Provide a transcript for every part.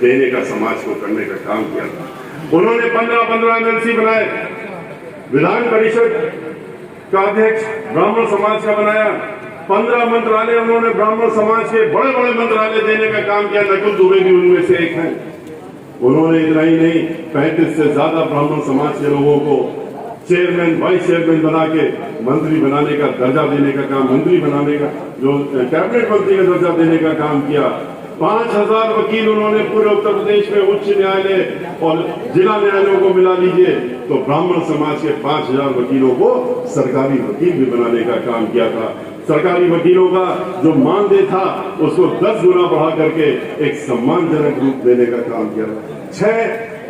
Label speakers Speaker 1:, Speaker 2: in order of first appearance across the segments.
Speaker 1: देने का, समाज को करने का काम किया था। उन्होंने 15 एमएलसी बनाए, विधान परिषद का अध्यक्ष ब्राह्मण समाज का बनाया, 15 मंत्रालय उन्होंने ब्राह्मण समाज के बड़े बड़े मंत्रालय देने का काम किया। नकुल दुबे भी उनमें से एक हैं। उन्होंने इतना ही नहीं, 35 से ज्यादा ब्राह्मण समाज के लोगों को चेयरमैन, वाइस चेयरमैन बना के मंत्री बनाने का दर्जा देने का काम, मंत्री बनाने का, जो कैबिनेट मंत्री का दर्जा देने का काम किया। 5000 वकील उन्होंने पूरे उत्तर प्रदेश में उच्च न्यायालय और जिला न्यायालयों को मिला लीजिए तो ब्राह्मण समाज के 5000 वकीलों को सरकारी वकील भी बनाने का काम किया था। सरकारी वकीलों का जो मानदेय था उसको 10 गुना बढ़ा करके एक सम्मानजनक रूप देने का काम किया। 6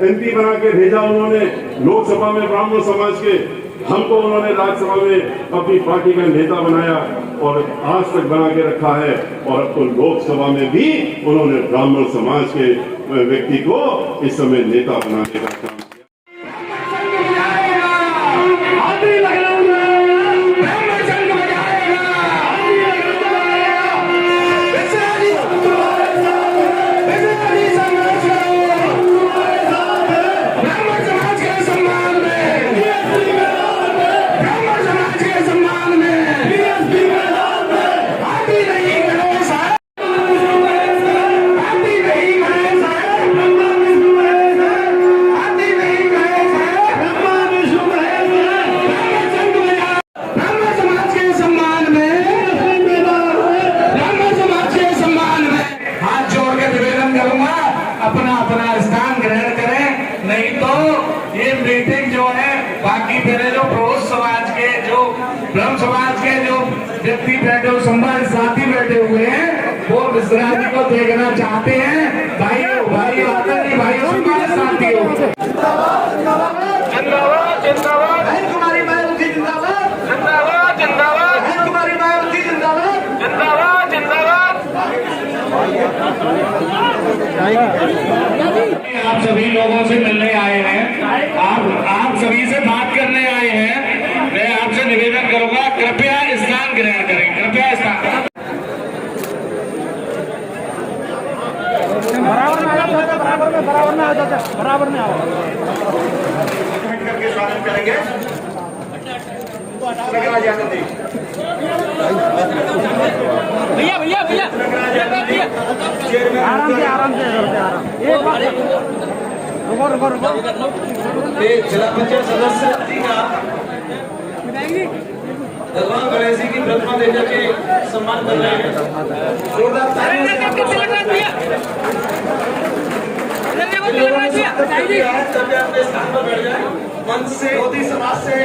Speaker 1: एमपी बना के भेजा उन्होंने लोकसभा में ब्राह्मण समाज के, हमको उन्होंने राज्यसभा में अपनी पार्टी का नेता बनाया और आज तक बना के रखा है। और अब तो लोकसभा में भी उन्होंने ब्राह्मण समाज के व्यक्ति को इस समय नेता बनाने का काम।
Speaker 2: ब्रह्म समाज के जो व्यक्ति बैठे हुए, संवाद साथी बैठे हुए हैं, वो मिश्रा जी को देखना चाहते हैं। भाइयों भाइयों आदरणीय भाइयों, संवाद साथियों, जिंदाबाद जिंदाबाद, कुमारी मायावती जिंदाबाद, जिंदाबाद जिंदाबाद, कुमारी मायावती जिंदाबाद, जिंदाबाद जिंदाबाद। आप सभी लोगों से मिलने आए हैं, आप सभी से बात करने आए हैं। मैं आपसे निवेदन करूंगा, कृपया स्थान ग्रहण करें, कृपया स्थान। बराबर में आओ करके स्वागत करेंगे। भैया भैया भैया आराम से जिला पंचायत सदस्य भगवान गणेश जी की प्रतिमा देकर के सम्मान कर रहे हैं। जोरदार तालियों से अपने स्थान पर बैठ जाए। मंच से मोदी समाज से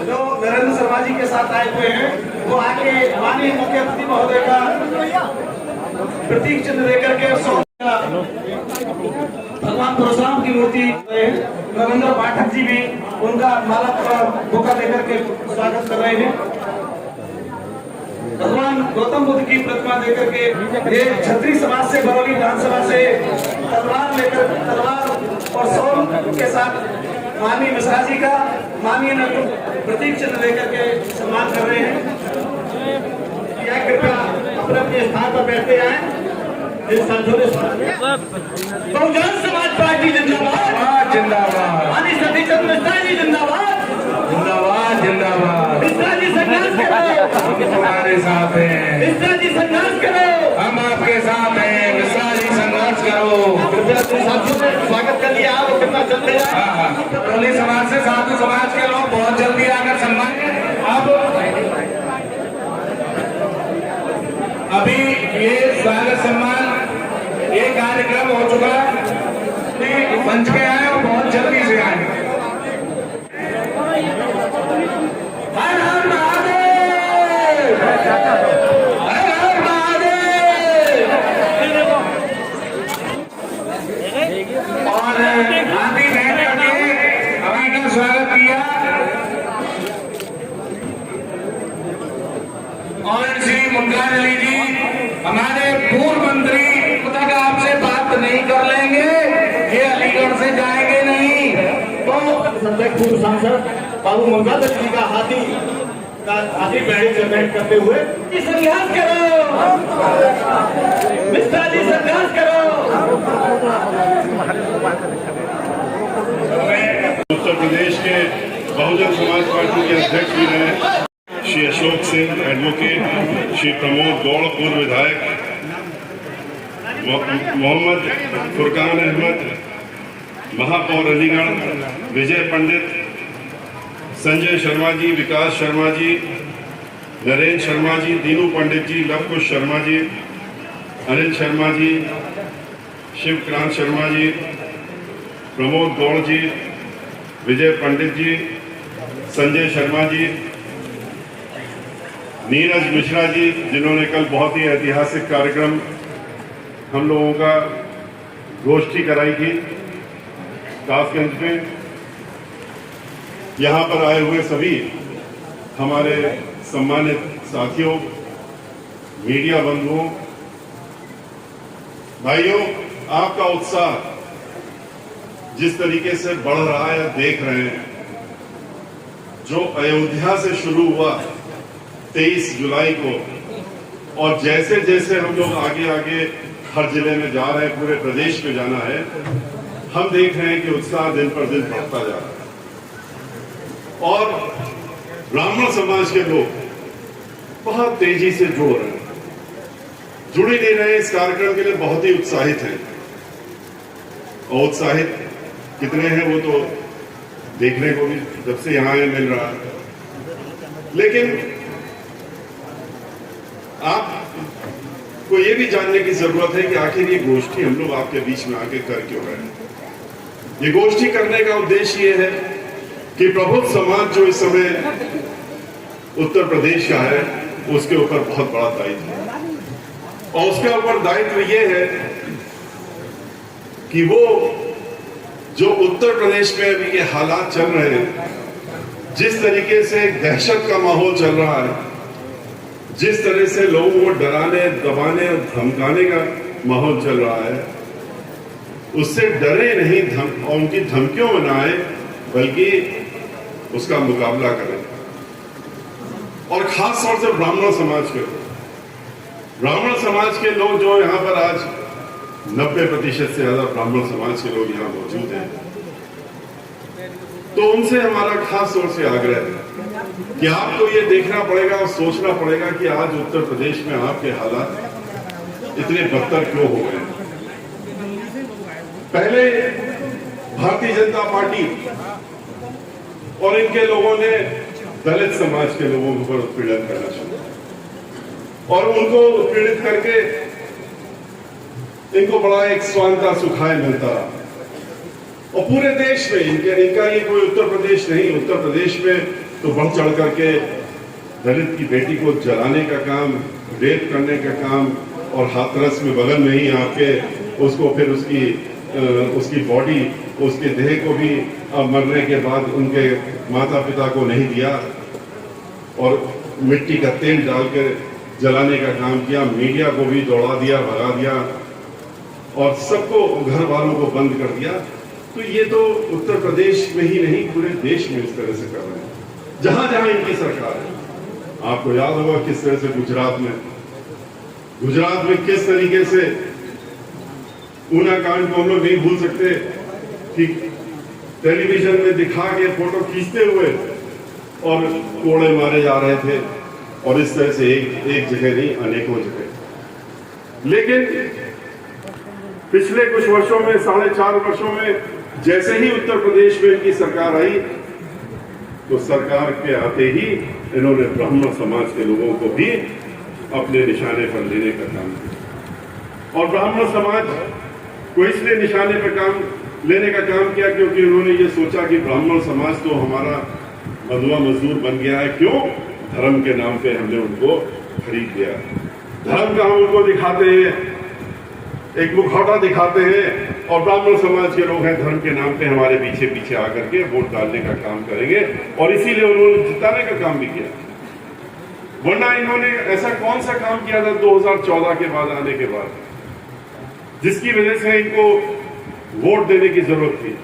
Speaker 2: जो नरेंद्र शर्मा जी के साथ आए हुए हैं, वो आके माननीय मुख्यमंत्री महोदय का प्रतीक चिन्ह देकर के भगवान परशुराम की मूर्ति, रविंद्र पाठक जी भी उनका माला धोखा देकर के स्वागत कर रहे हैं। भगवान गौतम बुद्ध की प्रतिमा देकर के ये क्षत्रिय समाज से, बरौली विधानसभा से तलवार लेकर, तलवार और शॉल के साथ माननीय मिश्रा जी का माननीय प्रतीक चिन्ह लेकर के सम्मान कर रहे हैं। कृपया अपने अपने स्थान पर बैठते आए। बहुजन समाज पार्टी जिंदाबाद जिंदाबाद, माननीय सतीश चंद्र मिश्रा जी जिंदाबाद जिंदाबाद जिंदाबाद। मिश्रा जी संघर्ष करो, हम तुम्हारे साथ हैं। मिश्रा जी संघर्ष करो, हम आपके साथ हैं। मिश्रा जी संघर्ष करो। कृपया साथियों ने स्वागत कर लिया, आप कितना चलते जाए। बरौली समाज से साधु समाज के लोग बहुत जल्दी आकर सम्मान। अब अभी ये स्वागत सम्मान ये कार्यक्रम हो चुका है, मंच पे आए और बहुत जल्दी से आए। हर हर महादेव, हर हर महादेव। और हाथी बहन करके हमारा स्वागत किया। और श्री मुनगान अली जी हमारे पूर्व मंत्री तक आपसे बात नहीं कर लेंगे, ये अलीगढ़ से जाएंगे नहीं। तो पूर्व सांसद बाबू मुनगान जी का हाथी बैठे से बैठ करते हुए संघर्ष करो, मिश्रा जी संघर्ष करो।
Speaker 1: उत्तर प्रदेश के बहुजन समाज पार्टी के अध्यक्ष भी रहे श्री अशोक सिंह एडवोकेट, श्री प्रमोद गौड़ पूर्व विधायक, मोहम्मद फुरकान अहमद महापौर अलीगढ़, विजय पंडित, संजय शर्मा जी, विकास शर्मा जी, नरेंद्र शर्मा जी, दीनू पंडित जी, लवकुश शर्मा जी, अनिल शर्मा जी, शिवक्रांत शर्मा जी, प्रमोद गौड़ जी, विजय पंडित जी, संजय शर्मा जी, नीरज मिश्रा जी, जिन्होंने कल बहुत ही ऐतिहासिक कार्यक्रम हम लोगों का गोष्ठी कराई थी कासगंज में। यहाँ पर आए हुए सभी हमारे सम्मानित साथियों, मीडिया बंधुओं, भाइयों, आपका उत्साह जिस तरीके से बढ़ रहा है देख रहे हैं, जो अयोध्या से शुरू हुआ 23 जुलाई को, और जैसे जैसे हम लोग आगे आगे हर जिले में जा रहे हैं, पूरे प्रदेश में जाना है, हम देख रहे हैं कि उत्साह दिन पर दिन बढ़ता जा रहा है और ब्राह्मण समाज के लोग बहुत तेजी से जुड़ रहे हैं, जुड़ ही नहीं रहे, इस कार्यक्रम के लिए बहुत ही उत्साहित हैं। और उत्साहित कितने हैं वो तो देखने को भी जब से यहां आए मिल रहा है। लेकिन आपको ये भी जानने की जरूरत है कि आखिर ये गोष्ठी हम लोग आपके बीच में आके कर क्यों रहे हैं। ये गोष्ठी करने का उद्देश्य ये है कि प्रबुद्ध समाज जो इस समय उत्तर प्रदेश का है, उसके ऊपर बहुत बड़ा दायित्व है और उसके ऊपर दायित्व ये है कि वो जो उत्तर प्रदेश में अभी के हालात चल रहे हैं, जिस तरीके से दहशत का माहौल चल रहा है, जिस तरह से लोगों को डराने, दबाने और धमकाने का माहौल चल रहा है, उससे डरे नहीं और उनकी धमकियों में ना आए, बल्कि उसका मुकाबला करें। और खास तौर से ब्राह्मण समाज के लोग जो यहाँ पर आज 90% से ज्यादा ब्राह्मण समाज के लोग यहाँ मौजूद हैं, तो उनसे हमारा खास तौर से आग्रह है कि आपको ये देखना पड़ेगा और सोचना पड़ेगा कि आज उत्तर प्रदेश में आपके हालात इतने बदतर क्यों हो गए। पहले भारतीय जनता पार्टी और इनके लोगों ने दलित समाज के लोगों के ऊपर उत्पीड़न करना शुरू और उनको उत्पीड़ित करके इनको बड़ा एक स्वांता सुखाय मिलता रहा। और पूरे देश में इनका ये कोई उत्तर प्रदेश नहीं, उत्तर प्रदेश में तो बढ़ चढ़ करके दलित की बेटी को जलाने का काम, रेप करने का काम और हाथरस में बगल में ही आपके उसको फिर उसकी बॉडी, उसके देह को भी मरने के बाद उनके माता पिता को नहीं दिया और मिट्टी का तेल डालकर जलाने का काम किया, मीडिया को भी दौड़ा दिया, भगा दिया और सबको, घर वालों को बंद कर दिया। तो ये तो उत्तर प्रदेश में ही नहीं, पूरे देश में इस तरह से कर रहे हैं, जहां जहां इनकी सरकार है। आपको याद होगा किस तरह से गुजरात में किस तरीके से ऊना कांड को हम लोग नहीं भूल सकते कि टेलीविजन में दिखा के फोटो खींचते हुए और कोड़े मारे जा रहे थे, और इस तरह से एक जगह नहीं, अनेकों जगह। लेकिन पिछले कुछ वर्षों में, 4.5 वर्षों में, जैसे ही उत्तर प्रदेश में इनकी सरकार आई, तो सरकार के आते ही इन्होंने ब्राह्मण समाज के लोगों को भी अपने निशाने पर लेने का काम किया। और ब्राह्मण समाज को इसलिए निशाने पर लेने का काम किया क्योंकि उन्होंने ये सोचा कि ब्राह्मण समाज तो हमारा बंधुआ मजदूर बन गया है। क्यों? धर्म के नाम पे हमने उनको खरीद लिया। धर्म का हम उनको दिखाते हैं, एक मुखौटा दिखाते हैं, और ब्राह्मण समाज के लोग हैं, धर्म के नाम पे हमारे पीछे पीछे आकर के वोट डालने का काम करेंगे, और इसीलिए उन्होंने जिताने का काम भी किया। वरना इन्होंने ऐसा कौन सा काम किया था 2014 के बाद, आने के बाद, जिसकी वजह से इनको वोट देने की जरूरत थी?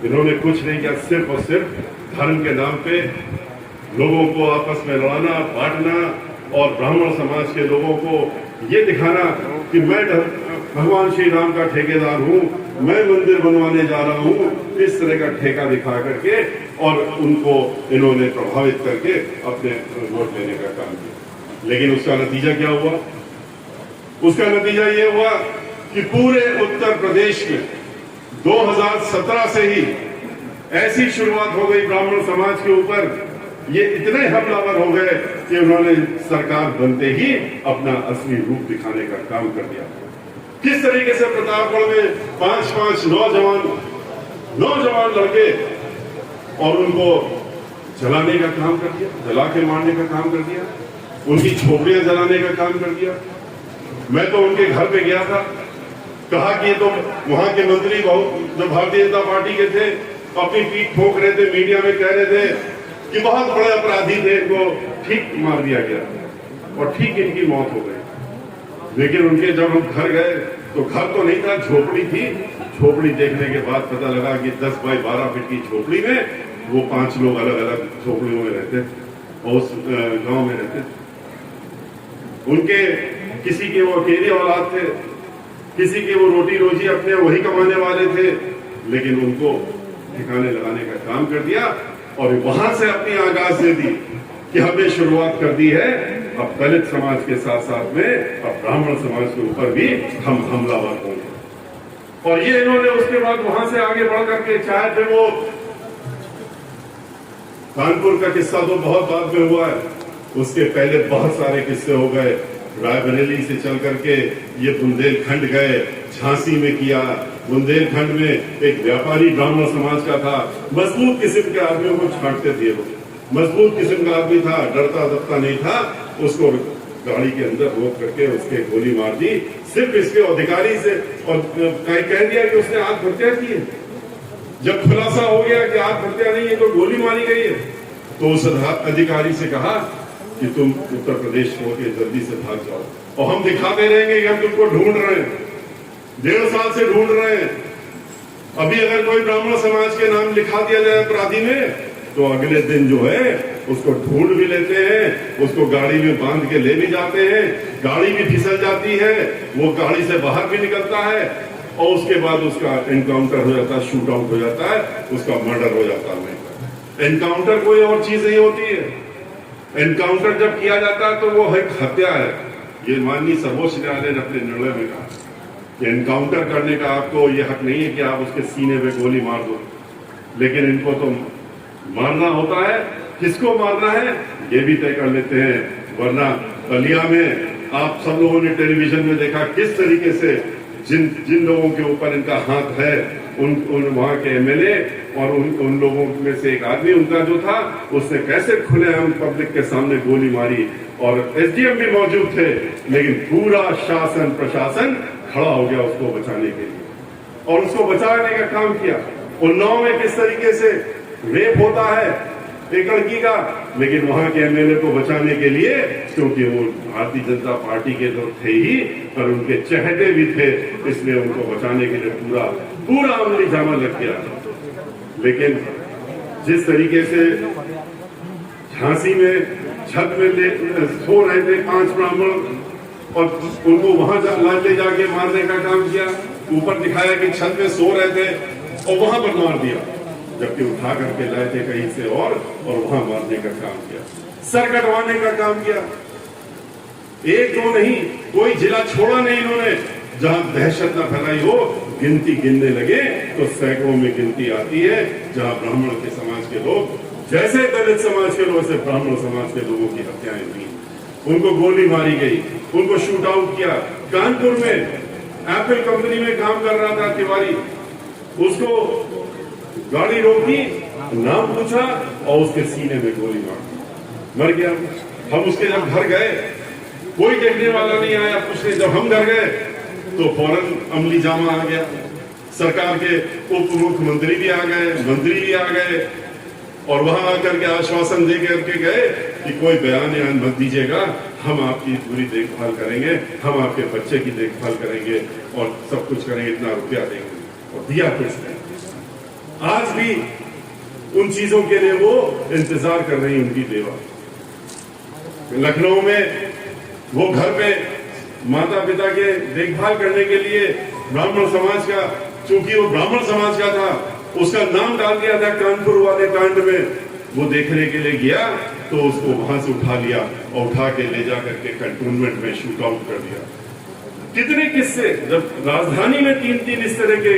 Speaker 1: इन्होंने कुछ नहीं किया, सिर्फ और सिर्फ धर्म के नाम पे लोगों को आपस में लड़ाना, बांटना और ब्राह्मण समाज के लोगों को ये दिखाना कि मैं भगवान श्री राम का ठेकेदार हूँ, मैं मंदिर बनवाने जा रहा हूँ, इस तरह का ठेका दिखा करके और उनको इन्होंने प्रभावित करके अपने वोट लेने का काम किया। लेकिन उसका नतीजा क्या हुआ? उसका नतीजा ये हुआ कि पूरे उत्तर प्रदेश में 2017 से ही ऐसी शुरुआत हो गई ब्राह्मण समाज के ऊपर, ये इतने हमलावर हो गए कि उन्होंने सरकार बनते ही अपना असली रूप दिखाने का काम कर दिया। किस तरीके से प्रतापगढ़ में 5-5 नौजवान लड़के और उनको जलाने का काम कर दिया, जला के मारने का काम कर दिया, उनकी झोपड़ियां जलाने का काम कर दिया। मैं तो उनके घर पे गया था, कहा कि ये तो वहां के मंत्री बहुत जो भारतीय जनता पार्टी के थे अपनी पीठ ठोक रहे थे, मीडिया में कह रहे थे कि बहुत बड़े अपराधी थे, इनको ठीक मार दिया गया और ठीक इनकी मौत हो गई। लेकिन उनके जब हम घर गए तो घर तो नहीं था, झोपड़ी थी। झोपड़ी देखने के बाद पता लगा कि 10 बाई 12 फीट की झोपड़ी में वो 5 लोग अलग अलग झोपड़ियों में रहते और उस गांव में रहते। उनके किसी के वो अकेले औलाद थे, किसी के वो रोटी रोजी अपने वही कमाने वाले थे, लेकिन उनको ठिकाने लगाने का काम कर दिया और वहां से अपनी आगाज दे दी कि हमने शुरुआत कर दी है अब दलित समाज के साथ साथ में अब ब्राह्मण समाज के ऊपर भी हम हमलावर होंगे। और ये इन्होंने उसके बाद वहां से आगे बढ़ करके, चाहे फिर वो कानपुर का किस्सा तो बहुत बाद में हुआ है, उसके पहले बहुत सारे किस्से हो गए। रायबरेली से चल करके ये बुंदेलखंड गए, झांसी में किया। बुंदेलखंड में एक व्यापारी ब्राह्मण समाज का था, मजबूत किस्म के आदमियों को छांटते थे वो, मजबूत किस्म का आदमी था, डरता दबता नहीं था। उसको गाड़ी के अंदर रोक करके उसके गोली मार दी, सिर्फ इसके अधिकारी से, और कह दिया कि उसने आत्महत्या की है। जब खुलासा हो गया कि आत्महत्या नहीं है तो गोली मारी गई है, तो उस अधिकारी से कहा कि तुम उत्तर प्रदेश होके जल्दी से भाग जाओ और हम दिखाते रहेंगे कि हम तुमको ढूंढ रहे हैं, 1.5 साल से ढूंढ रहे हैं। अभी अगर कोई ब्राह्मण समाज के नाम लिखा दिया जाए अपराधी में तो अगले दिन जो है उसको ढूंढ भी लेते हैं, उसको गाड़ी में बांध के ले भी जाते हैं, गाड़ी भी फिसल जाती है, वो गाड़ी से बाहर भी निकलता है और उसके बाद उसका एनकाउंटर हो जाता है, शूट आउट हो जाता है, उसका मर्डर हो जाता है। एनकाउंटर कोई और चीज नहीं होती है। एनकाउंटर जब किया जाता है तो वो एक हत्या है। ये माननीय सर्वोच्च न्यायालय ने अपने निर्णय में कहा कि एनकाउंटर करने का आपको ये हक नहीं है कि आप उसके सीने में गोली मार दो, लेकिन इनको तो मारना होता है। किसको मारना है ये भी तय कर लेते हैं, वरना बलिया में आप सब लोगों ने टेलीविजन में देखा किस तरीके से जिन लोगों के ऊपर इनका हाथ है, उन वहां के एमएलए और उन लोगों में से एक आदमी उनका जो था, उसने कैसे खुलेआम पब्लिक के सामने गोली मारी और एसडीएम भी मौजूद थे, लेकिन पूरा शासन प्रशासन खड़ा हो गया उसको बचाने के लिए और उसको बचाने का काम किया। उन्नाव में किस तरीके से रेप होता है एक लड़की का, लेकिन वहां के एमएलए को बचाने के लिए, क्योंकि वो भारतीय जनता पार्टी के तो थे ही पर उनके चहेते भी थे, इसलिए उनको बचाने के लिए पूरा अमली जामा लग गया। लेकिन जिस तरीके से झांसी में छत में सो रहे थे 5 ब्राह्मण और उनको वहां ले जाके मारने का काम किया, ऊपर दिखाया कि छत में सो रहे थे और वहां पर मार दिया, जबकि उठा करके लाए थे कहीं से और वहां मारने का काम किया, सर कटवाने का काम किया। एक दो नहीं, कोई जिला छोड़ा नहीं इन्होंने जहां दहशत न फैलाई हो। गिनती गिनने लगे तो सैकड़ों में गिनती आती है जहां ब्राह्मण के समाज के लोग, जैसे दलित समाज के लोग, वैसे ब्राह्मण समाज के लोगों की हत्याएं हुई, उनको गोली मारी गई, उनको शूट आउट किया। कानपुर में एप्पल कंपनी में काम कर रहा था तिवारी, उसको गाड़ी रोकी, नाम पूछा और उसके सीने में गोली मार दी, मर गया। हम उसके जब घर गए कोई देखने वाला नहीं आया पूछने, जब हम घर गए तो फौरन अमली जामा आ गया, सरकार के उप मुख्यमंत्री भी आ गए, मंत्री भी आ गए और वहां आकर के आश्वासन दे करके गए कि कोई बयान मत दीजिएगा, हम आपकी पूरी देखभाल करेंगे, हम आपके बच्चे की देखभाल करेंगे और सब कुछ करेंगे, इतना रुपया देंगे। और दिया कुछ नहीं। आज भी उन चीजों के लिए वो इंतजार कर रही उनकी देवा। लखनऊ में वो घर पे माता पिता के देखभाल करने के लिए ब्राह्मण समाज का, चूंकि वो ब्राह्मण समाज का था, उसका नाम डाल दिया था कानपुर वाले कांड में। वो देखने के लिए गया तो उसको वहां से उठा लिया और उठा के ले जा करके कंटोनमेंट में शूट आउट कर दिया। कितने किस्से, जब राजधानी में 3-3 इस तरह के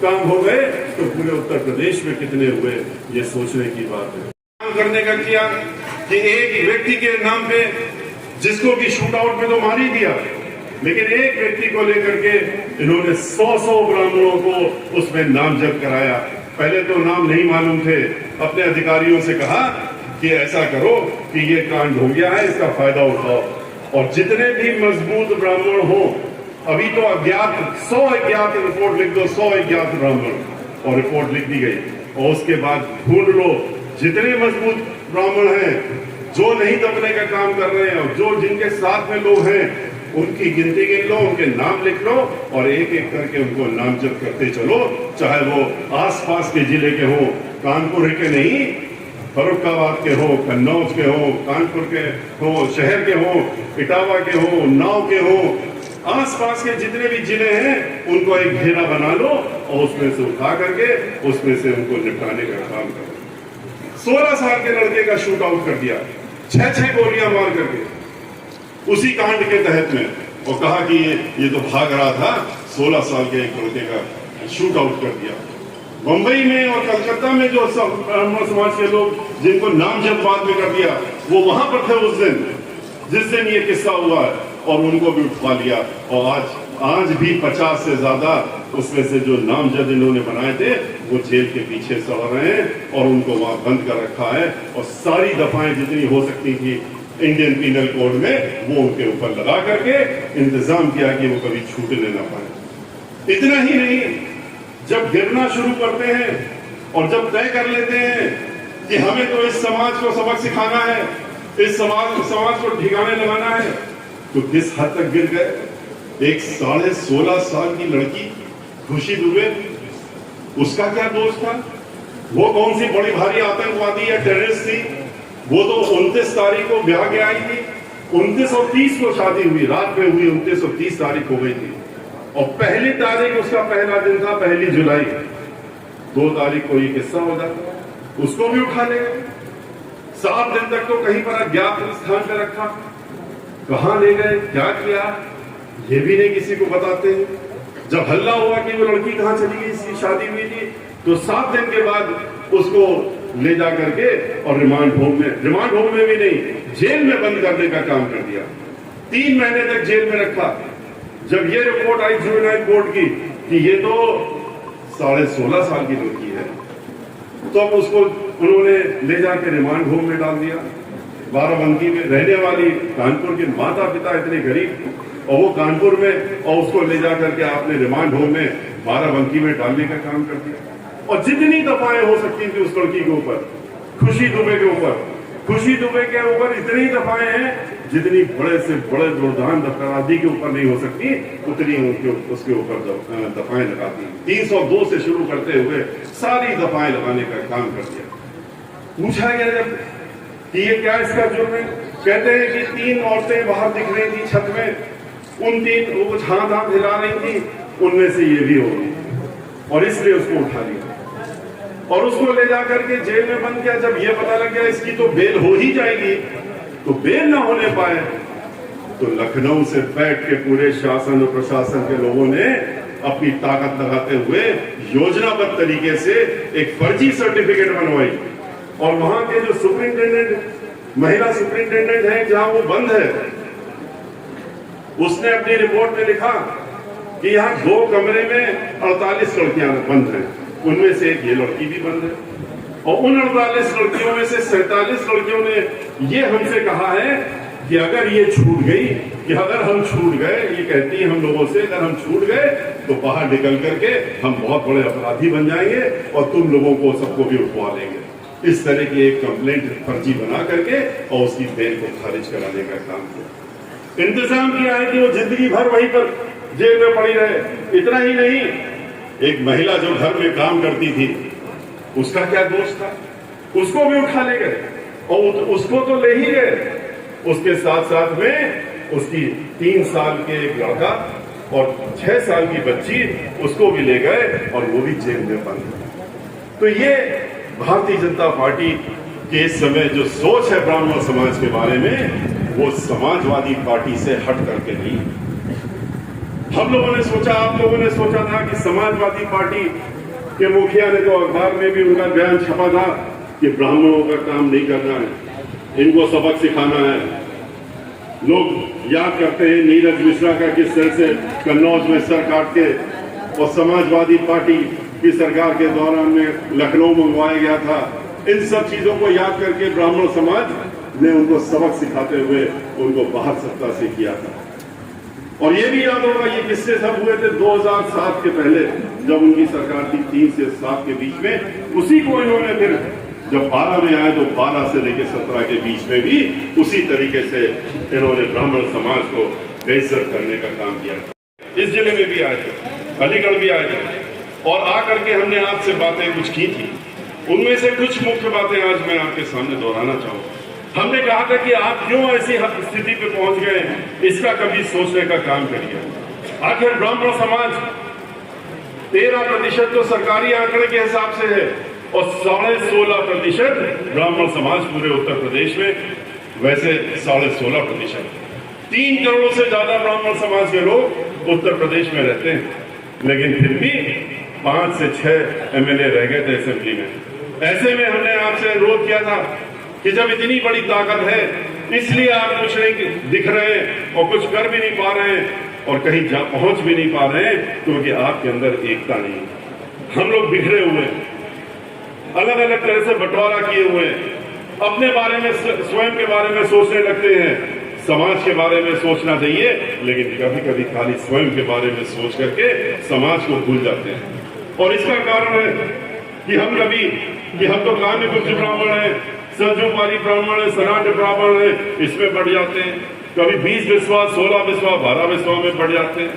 Speaker 1: काम हो गए तो पूरे उत्तर प्रदेश में कितने हुए, ये सोचने की बात है। काम करने का किया कि एक व्यक्ति के नाम पे, जिसको कि शूट आउट में तो मार ही दिया, लेकिन एक व्यक्ति को लेकर के इन्होंने 100 ब्राह्मणों को उसमें नामजद कराया। पहले तो नाम नहीं मालूम थे, अपने अधिकारियों से कहा कि ऐसा करो कि ये कांड हो गया है, इसका फायदा उठाओ, और जितने भी मजबूत ब्राह्मण हो, अभी तो अज्ञात 100 अज्ञात रिपोर्ट लिख दो, 100 अज्ञात ब्राह्मण, और रिपोर्ट लिख दी गई। और उसके बाद ढूंढ लो जितने मजबूत ब्राह्मण हैं, जो नहीं दबने का काम कर रहे हैं, और जो जिनके साथ में लोग हैं, उनकी गिनती गिन लो, उनके नाम लिख लो, और एक एक करके उनको नामजद करते चलो, चाहे वो आसपास के जिले के हो, कानपुर के नहीं, फर्रुखाबाद के हो, कन्नौज के हो, कानपुर के हो, शहर के हो, इटावा के हो, उन्नाव के हो, आसपास के जितने भी जिले हैं, उनको एक घेरा बना लो और उसमें से उठा करके उसमें से उनको निपटाने का काम करो। 16 साल के लड़के का शूट आउट कर दिया, 6 गोलियां मार करके, उसी कांड के तहत में, और कहा कि ये तो भाग रहा था। 16 साल के एक लड़के का शूट आउट कर दिया। मुंबई में और कलकत्ता में जो ब्राह्मण समाज के लोग जिनको नामजद बाद में कर दिया, वो वहां पर थे उस दिन जिस दिन ये किस्सा हुआ, और उनको भी उठवा लिया। और आज भी 50 से ज्यादा उसमें से जो नामजद इन्होंने बनाए थे, वो जेल के पीछे सड़ रहे हैं, और उनको वहां बंद कर रखा है, और सारी दफाएं जितनी हो सकती थी इंडियन पीनल कोड में, वो उनके ऊपर लगा करके इंतजाम किया कि वो कभी छूटने ना पाए। इतना ही नहीं, जब गिरना शुरू करते हैं और जब तय कर लेते हैं कि हमें तो इस समाज को सबक सिखाना है, इस समाज को ठिकाने लगाना है, तो किस हद तक गिर गए। एक 16.5 साल की लड़की खुशी दुबे, उसका क्या दोष था? वो कौन सी बड़ी भारी आतंकवादी या टेररिस्ट थी? वो तो 29 तारीख को ब्याह के आई थी, 29 और 30 को शादी हुई, रात में हुई, 29 और 30 तारीख हो गई थी, और पहली तारीख उसका पहला दिन था, 1 जुलाई। 2 तारीख को ये किस्सा हो जाता, उसको भी उठा ले गए। 7 दिन तक तो कहीं पर अज्ञात स्थान पर रखा, कहां ले गए, क्या किया, ये भी नहीं किसी को बताते हैं। जब हल्ला हुआ कि वो लड़की कहां चली गई, इसकी शादी हुई थी, तो 7 दिन के बाद उसको ले जा करके और रिमांड होम में भी नहीं, जेल में बंद करने का काम कर दिया। 3 महीने तक जेल में रखा। जब ये रिपोर्ट आई जुवेनाइल कोर्ट की कि ये तो 16.5 साल की लड़की है, तो अब उसको उन्होंने ले जाकर रिमांड होम में डाल दिया। बाराबंकी में रहने वाली कानपुर के माता पिता इतने गरीब, और वो कानपुर में, और उसको ले जा करके आपने रिमांड होम में बाराबंकी में डालने का काम कर दिया। और जितनी दफाएं हो सकती थी उस लड़की के ऊपर, खुशी दुबे के ऊपर इतनी दफाएं हैं जितनी बड़े से बड़े दुर्दान अपराधी के ऊपर नहीं हो सकती, उतनी उसके ऊपर दफाएं लगाती। 302 से शुरू करते हुए सारी दफाएं लगाने का काम कर दिया। पूछा गया जब कि ये क्या इसका जुर्म है, कहते हैं कि 3 औरतें बाहर दिख रही थी छत में, उन 3 वो कुछ हाथ हिला रही थी, उनमें से ये भी हो गई, और इसलिए उसको उठा लिया और उसको ले जाकर के जेल में बंद किया। जब ये पता लग गया इसकी तो बेल हो ही जाएगी, तो बेल ना होने पाए, तो लखनऊ से बैठ के पूरे शासन और प्रशासन के लोगों ने अपनी ताकत लगाते हुए योजनाबद्ध तरीके से एक फर्जी सर्टिफिकेट बनवाई, और वहां के जो सुप्रिंटेंडेंट, महिला सुप्रिंटेंडेंट है जहां वो बंद है, उसने अपनी रिपोर्ट में लिखा कि यहाँ 2 कमरे में 48 लड़कियां बंद हैं, उनमें से एक ये लड़की भी बंद है, और उन 48 लड़कियों में से 47 लड़कियों ने ये हमसे कहा है कि अगर ये छूट गई, कि अगर हम छूट गए, ये कहती है हम लोगों से, अगर हम छूट गए तो बाहर निकल करके हम बहुत बड़े अपराधी बन जाएंगे और तुम लोगों को सबको भी उठवा लेंगे। इस तरह की एक कंप्लेंट फर्जी बना करके और उसकी बेल को खारिज कराने का काम किया। इंतजाम किया है कि वो जिंदगी भर वहीं पर जेल में पड़ी रहे। इतना ही नहीं, एक महिला जो घर में काम करती थी, उसका क्या दोष था, उसको भी उठा ले गए, और उसको तो ले ही गए, उसके साथ साथ में उसकी 3 साल के एक लड़का और 6 साल की बच्ची, उसको भी ले गए और वो भी जेल में बंद। तो ये भारतीय जनता पार्टी के इस समय जो सोच है ब्राह्मण समाज के बारे में, वो समाजवादी पार्टी से हट करके नहीं। हम लोगों ने सोचा, आप लोगों ने सोचा था कि समाजवादी पार्टी के मुखिया ने तो अखबार में भी उनका बयान छपा था कि ब्राह्मणों का काम नहीं करना है, इनको सबक सिखाना है। लोग याद करते हैं नीरज मिश्रा का किस तरह से कन्नौज में सर काट के और समाजवादी पार्टी की सरकार के दौरान में लखनऊ मंगवाया गया था। इन सब चीजों को याद करके ब्राह्मण समाज ने उनको सबक सिखाते हुए उनको बाहर सत्ता से किया था। और ये भी याद होगा ये किस्से सब हुए थे 2007 के पहले, जब उनकी सरकार थी 3 से 7 के बीच में। उसी को इन्होंने फिर जब 12 में आए तो 12 से लेकर 17 के बीच में भी उसी तरीके से इन्होंने ब्राह्मण समाज को बेइज्जत करने का काम किया था। इस जिले में भी आए थे, अलीगढ़ भी आए थे और आकर के हमने आपसे बातें कुछ की थी। उनमें से कुछ मुख्य बातें आज मैं आपके सामने दोहराना चाहूंगा। हमने कहा था कि आप क्यों ऐसी स्थिति पे पहुंच गए, इसका कभी सोचने का काम करिए। आखिर ब्राह्मण समाज 13% तो सरकारी आंकड़े के हिसाब से है और 16.5% ब्राह्मण समाज पूरे उत्तर प्रदेश में, वैसे 16.5%। 3 करोड़ से ज्यादा ब्राह्मण समाज के लोग उत्तर प्रदेश में रहते हैं, लेकिन फिर भी 5 से 6 MLA रह गए थे असेंबली में। ऐसे में हमने आपसे अनुरोध किया था कि जब इतनी बड़ी ताकत है, इसलिए आप कुछ नहीं दिख रहे और कुछ कर भी नहीं पा रहे और कहीं पहुंच भी नहीं पा रहे, क्योंकि आपके अंदर एकता नहीं। हम लोग बिखरे हुए हैं, अलग अलग तरह से बंटवारा किए हुए हैं, अपने बारे में स्वयं के बारे में सोचने लगते हैं। समाज के बारे में सोचना चाहिए, लेकिन कभी कभी खाली स्वयं के बारे में सोच करके समाज को भूल जाते हैं। और इसका कारण है कि हम तो कान्यकुब्ज ब्राह्मण है, सरजूपाली ब्राह्मण है, सनाट ब्राह्मण है, इसमें बढ़ जाते हैं। कभी 20 बिस्वा, 16 बिस्वा, 12 बिस्वा में बढ़ जाते हैं।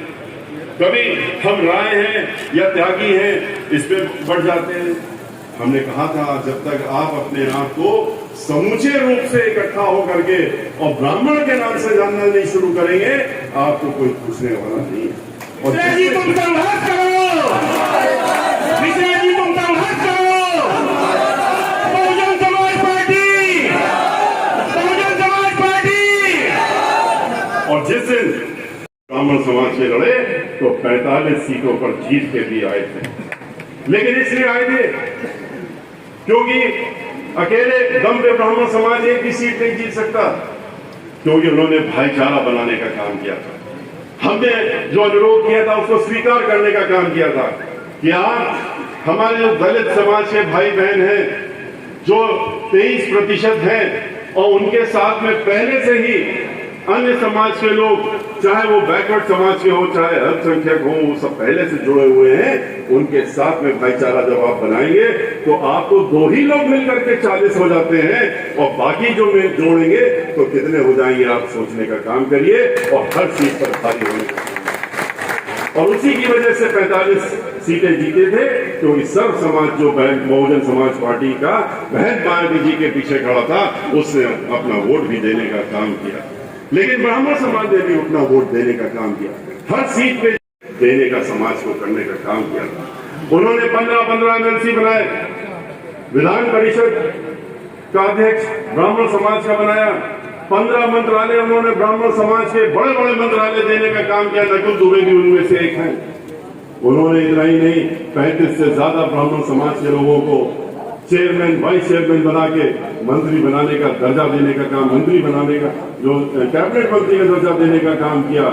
Speaker 1: कभी हम राय हैं या त्यागी हैं, इसमें बढ़ जाते हैं। हमने कहा था जब तक आप अपने आप को समूचे रूप से इकट्ठा होकर के और ब्राह्मण के नाम से जानना नहीं शुरू करेंगे, आपको कोई पूछने वाला नहीं है। और
Speaker 2: तुम संघर्ष करो, तुम संघर्ष करो। Bahujan Samaj party, Bahujan Samaj party.
Speaker 1: और जिस दिन ब्राह्मण समाज से लड़े तो 45 सीटों पर जीत के लिए आए थे, लेकिन इसलिए आए थे क्योंकि अकेले दम पे ब्राह्मण समाज एक भी सीट नहीं जीत सकता, क्योंकि उन्होंने भाईचारा बनाने का काम किया था। हमने जो अनुरोध किया था उसको स्वीकार करने का काम किया था कि आप हमारे जो दलित समाज के भाई बहन हैं, जो 23% हैं, और उनके साथ में पहले से ही अन्य समाज के लोग, चाहे वो बैकवर्ड समाज के हो, चाहे अल्पसंख्यक हो, वो सब पहले से जुड़े हुए हैं। उनके साथ में भाईचारा जब आप बनाएंगे तो आपको 2 ही लोग मिलकर के 40 हो जाते हैं, और बाकी जो मिल जोड़ेंगे तो कितने हो जाएंगे, आप सोचने का काम करिए। और हर सीट पर खाली होने का, और उसी की वजह से 45 सीटें जीते थे, क्योंकि सर्व समाज जो बहुजन समाज पार्टी का बहन मायावती जी के पीछे खड़ा था, उसने अपना वोट भी देने का काम किया। लेकिन ब्राह्मण समाज ने भी अपना वोट देने का काम किया, हर सीट पे देने का, समाज को करने का काम किया। उन्होंने 15 MLC बनाए, विधान परिषद का अध्यक्ष ब्राह्मण समाज का बनाया, 15 मंत्रालय उन्होंने ब्राह्मण समाज के बड़े बड़े मंत्रालय देने का काम किया। नकुल दुबे भी उनमें से एक है। उन्होंने इतना ही नहीं, 35 से ज्यादा ब्राह्मण समाज के लोगों को चेयरमैन, वाइस चेयरमैन बना के मंत्री बनाने का दर्जा देने का काम, मंत्री बनाने का, जो कैबिनेट मंत्री का दर्जा देने का काम किया।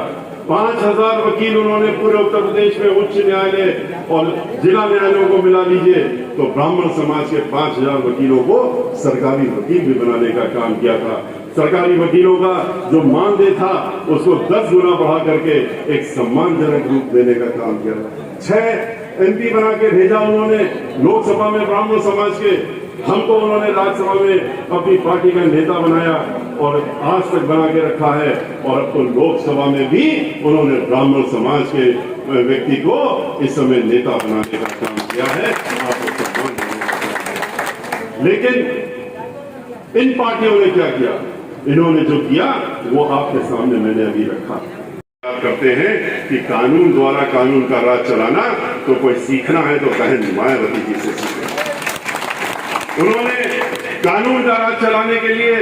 Speaker 1: 5000 वकील उन्होंने पूरे उत्तर प्रदेश में उच्च न्यायालय और जिला न्यायालयों को मिला लीजिए तो ब्राह्मण समाज के 5000 वकीलों को सरकारी वकील भी बनाने का काम किया था। सरकारी वकीलों का जो मानदेय था उसको 10 गुना बढ़ा करके एक सम्मानजनक रूप देने का काम किया। 6 MP बना के भेजा उन्होंने लोकसभा में ब्राह्मण समाज के, हमको उन्होंने राज्यसभा में अपनी पार्टी का नेता बनाया और आज तक बना के रखा है। और अब तो लोकसभा में भी उन्होंने ब्राह्मण समाज के व्यक्ति को इस समय नेता बनाने का काम किया है, आपको सम्मान देने का काम। लेकिन इन पार्टियों ने क्या किया? इन्होंने जो किया वो आपके सामने मैंने अभी रखा। करते हैं कि कानून द्वारा कानून का राज चलाना, तो कोई सीखना है तो बहन मायावती जी से सीखे। उन्होंने कानून का राज चलाने के लिए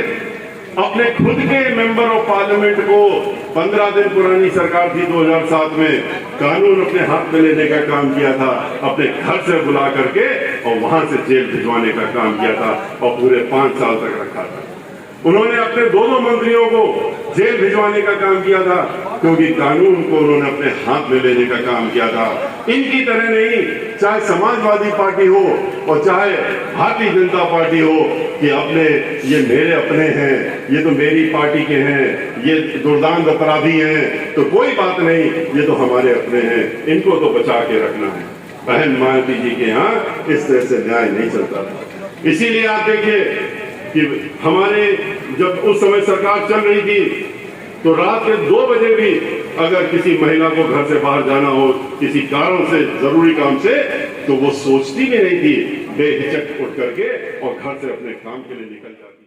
Speaker 1: अपने खुद के मेंबर ऑफ पार्लियामेंट को 15 दिन पुरानी सरकार थी 2007 में, कानून अपने हाथ में लेने का काम किया था, अपने घर से बुला करके और वहां से जेल भिजवाने का काम किया था और पूरे 5 साल तक रखा था। उन्होंने अपने 2 मंत्रियों को जेल भिजवाने का काम किया था, क्योंकि कानून को उन्होंने अपने हाथ में लेने का काम किया था। इनकी तरह नहीं, चाहे समाजवादी पार्टी हो और चाहे भारतीय जनता पार्टी हो, कि अपने ये मेरे अपने हैं, ये तो मेरी पार्टी के हैं, ये दुर्दांत अपराधी हैं, तो कोई बात नहीं, ये तो हमारे अपने हैं, इनको तो बचा के रखना है। बहन मायावती जी के यहाँ इस तरह से न्याय नहीं चलता था। इसीलिए आप देखिए कि हमारे जब उस समय सरकार चल रही थी, तो रात के 2 बजे भी अगर किसी महिला को घर से बाहर जाना हो किसी कारण से, जरूरी काम से, तो वो सोचती भी नहीं थी, बेहिचक उठ करके और घर से अपने काम के लिए निकल जाती।